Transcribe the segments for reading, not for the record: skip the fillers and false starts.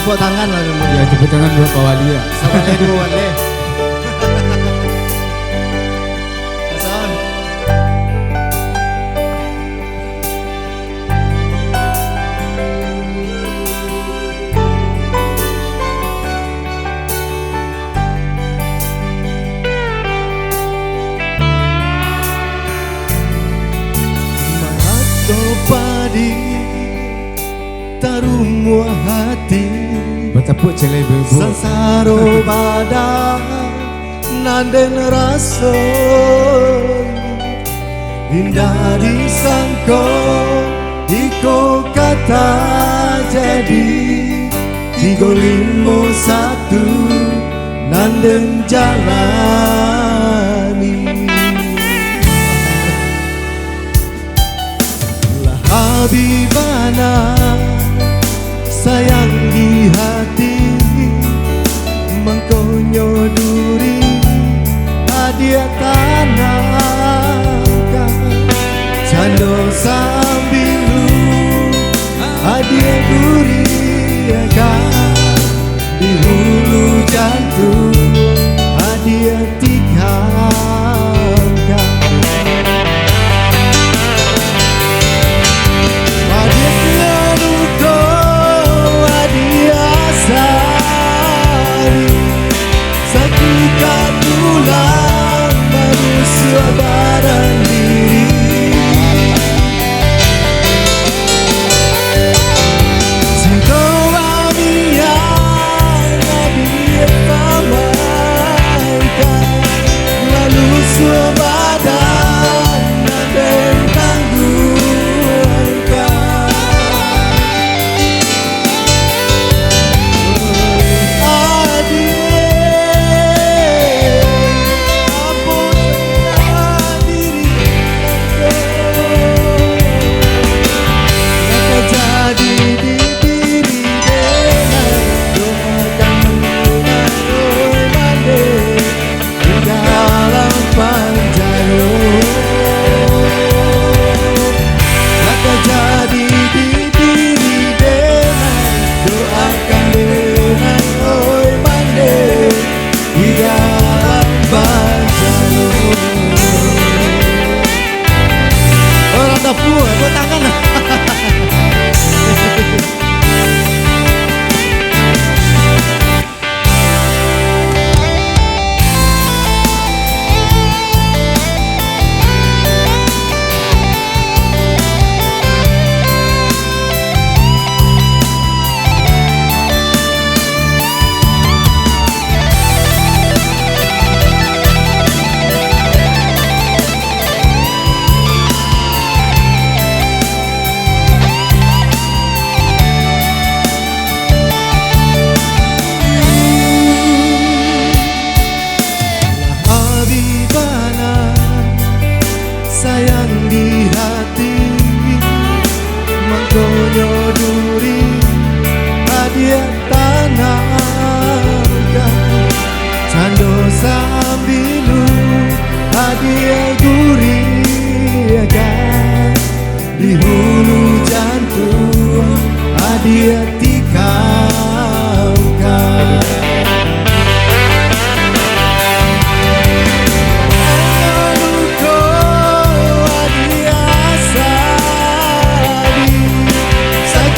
tepuk tangan lah dulu. Ya tepuk tangan buat Pak Wali ya. Sabar dulu Wali. Hasan. Mato padi tarumua hati Bertepuk celai bebu. Sansaro pada nanden rasa hindari sangko iko kata jadi 351 nanden jalani lah Habibana sayang di hati mengkonyo duri hadiah tanahkan cando sambilu hadiah duri kan di hulu jantung hadiah tinggalkan hadiah duko Sakikan tulang manusia badan diri Sintoa miang nabi pamaikan lalu suabadan dan tangguhkan Buat tangan sayang di hati mengkonyo duri hadiah tanahkan cando sambilu hadiah guri kan di hulu jantung hadiah tikaukan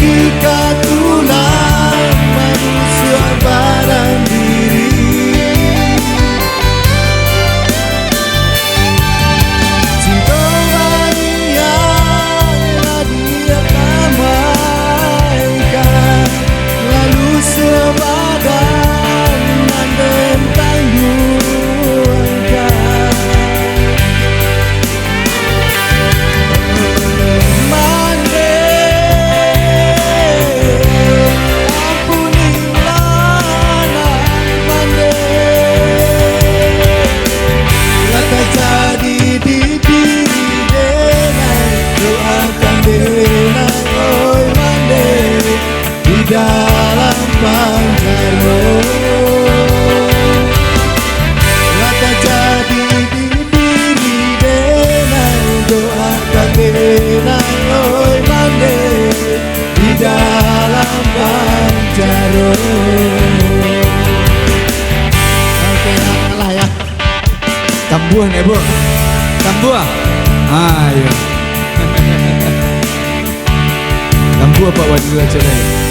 Jika tulang manusia badan diri Cinta yang Oke, kalah ya. Tambuah nih bu. Tambuah. Ayo. Tambuah Pak Wadil Celai.